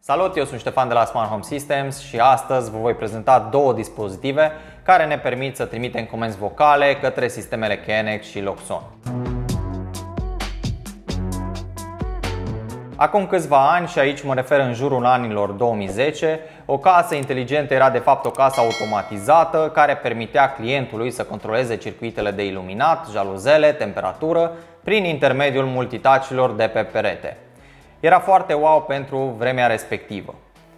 Salut, eu sunt Ștefan de la Smart Home Systems și astăzi vă voi prezenta două dispozitive care ne permit să trimitem comenzi vocale către sistemele KNX și Loxon. Acum câțiva ani, și aici mă refer în jurul anilor 2010, o casă inteligentă era de fapt o casă automatizată care permitea clientului să controleze circuitele de iluminat, jaluzele, temperatură prin intermediul multitouch-urilor de pe perete. Era foarte wow pentru vremea respectivă.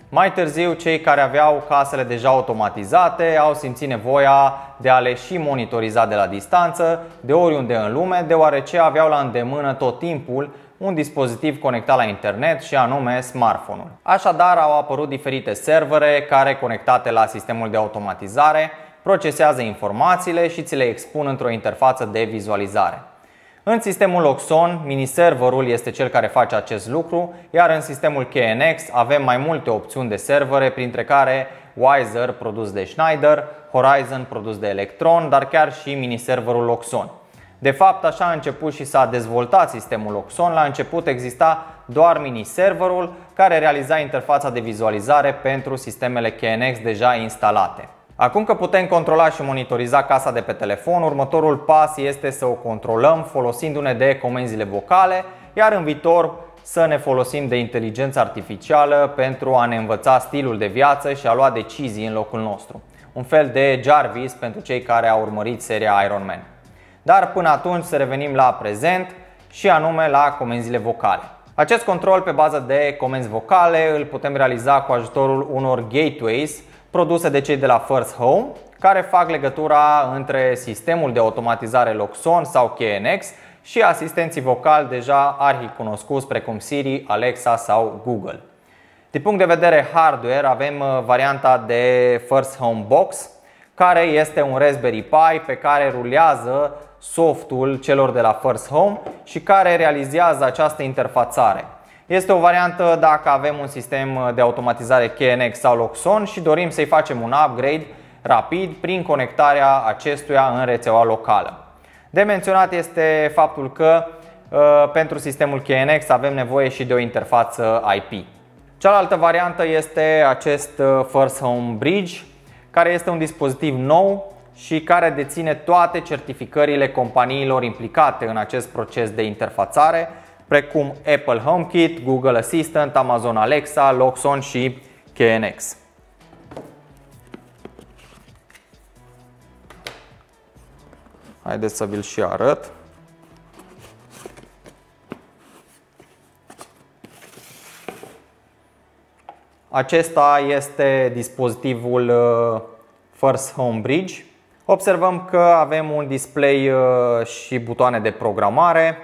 Mai târziu, cei care aveau casele deja automatizate au simțit nevoia de a le și monitoriza de la distanță, de oriunde în lume, deoarece aveau la îndemână tot timpul un dispozitiv conectat la internet și anume smartphone-ul. Așadar, au apărut diferite servere care, conectate la sistemul de automatizare, procesează informațiile și ți le expun într-o interfață de vizualizare. În sistemul Loxon, miniserverul este cel care face acest lucru, iar în sistemul KNX avem mai multe opțiuni de servere, printre care Wiser, produs de Schneider, Horizon, produs de Electron, dar chiar și miniserverul Loxon. De fapt, așa a început și s-a dezvoltat sistemul Loxon. La început exista doar miniserverul care realiza interfața de vizualizare pentru sistemele KNX deja instalate. Acum că putem controla și monitoriza casa de pe telefon, următorul pas este să o controlăm folosindu-ne de comenzile vocale, iar în viitor să ne folosim de inteligență artificială pentru a ne învăța stilul de viață și a lua decizii în locul nostru. Un fel de Jarvis pentru cei care au urmărit seria Iron Man. Dar până atunci să revenim la prezent și anume la comenzile vocale. Acest control pe bază de comenzi vocale îl putem realiza cu ajutorul unor gateways produse de cei de la First Home, care fac legătura între sistemul de automatizare Loxon sau KNX și asistenții vocali deja arhicunoscuți precum Siri, Alexa sau Google. Din punct de vedere hardware, avem varianta de First Home Box, care este un Raspberry Pi pe care rulează softul celor de la First Home și care realizează această interfațare. Este o variantă dacă avem un sistem de automatizare KNX sau Loxon și dorim să-i facem un upgrade rapid prin conectarea acestuia în rețeaua locală. De menționat este faptul că pentru sistemul KNX avem nevoie și de o interfață IP. Cealaltă variantă este acest First Home Bridge, care este un dispozitiv nou și care deține toate certificările companiilor implicate în acest proces de interfațare, precum Apple HomeKit, Google Assistant, Amazon Alexa, Loxon și KNX. Haideți să vi-l și arăt. Acesta este dispozitivul First Home Bridge. Observăm că avem un display și butoane de programare.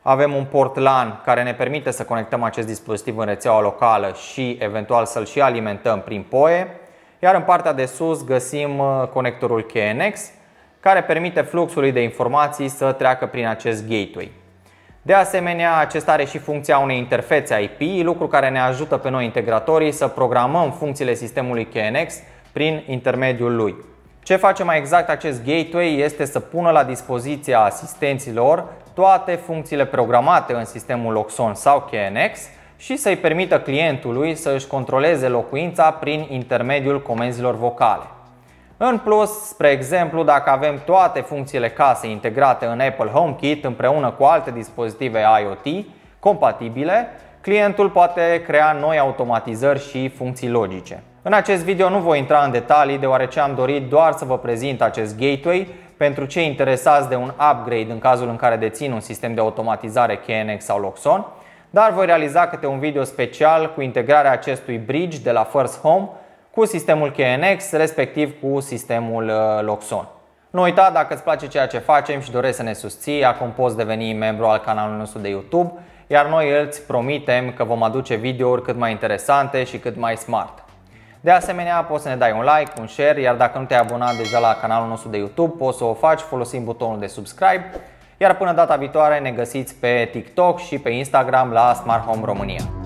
Avem un port LAN care ne permite să conectăm acest dispozitiv în rețeaua locală și eventual să-l și alimentăm prin PoE. Iar în partea de sus găsim conectorul KNX, care permite fluxului de informații să treacă prin acest gateway. De asemenea, acesta are și funcția unei interfețe IP, lucru care ne ajută pe noi integratorii să programăm funcțiile sistemului KNX prin intermediul lui. Ce face mai exact acest gateway este să pună la dispoziția asistenților toate funcțiile programate în sistemul Loxon sau KNX și să-i permită clientului să își controleze locuința prin intermediul comenzilor vocale. În plus, spre exemplu, dacă avem toate funcțiile casei integrate în Apple HomeKit împreună cu alte dispozitive IoT compatibile, clientul poate crea noi automatizări și funcții logice. În acest video nu voi intra în detalii, deoarece am dorit doar să vă prezint acest gateway pentru cei interesați de un upgrade în cazul în care dețin un sistem de automatizare KNX sau Loxon, dar voi realiza câte un video special cu integrarea acestui bridge de la First Home cu sistemul KNX, respectiv cu sistemul Loxon. Nu uita, dacă îți place ceea ce facem și dorești să ne susții, acum poți deveni membru al canalului nostru de YouTube, iar noi îți promitem că vom aduce videouri cât mai interesante și cât mai smart. De asemenea, poți să ne dai un like, un share, iar dacă nu te-ai abonat deja la canalul nostru de YouTube, poți să o faci folosind butonul de subscribe. Iar până data viitoare ne găsiți pe TikTok și pe Instagram la Smart Home România.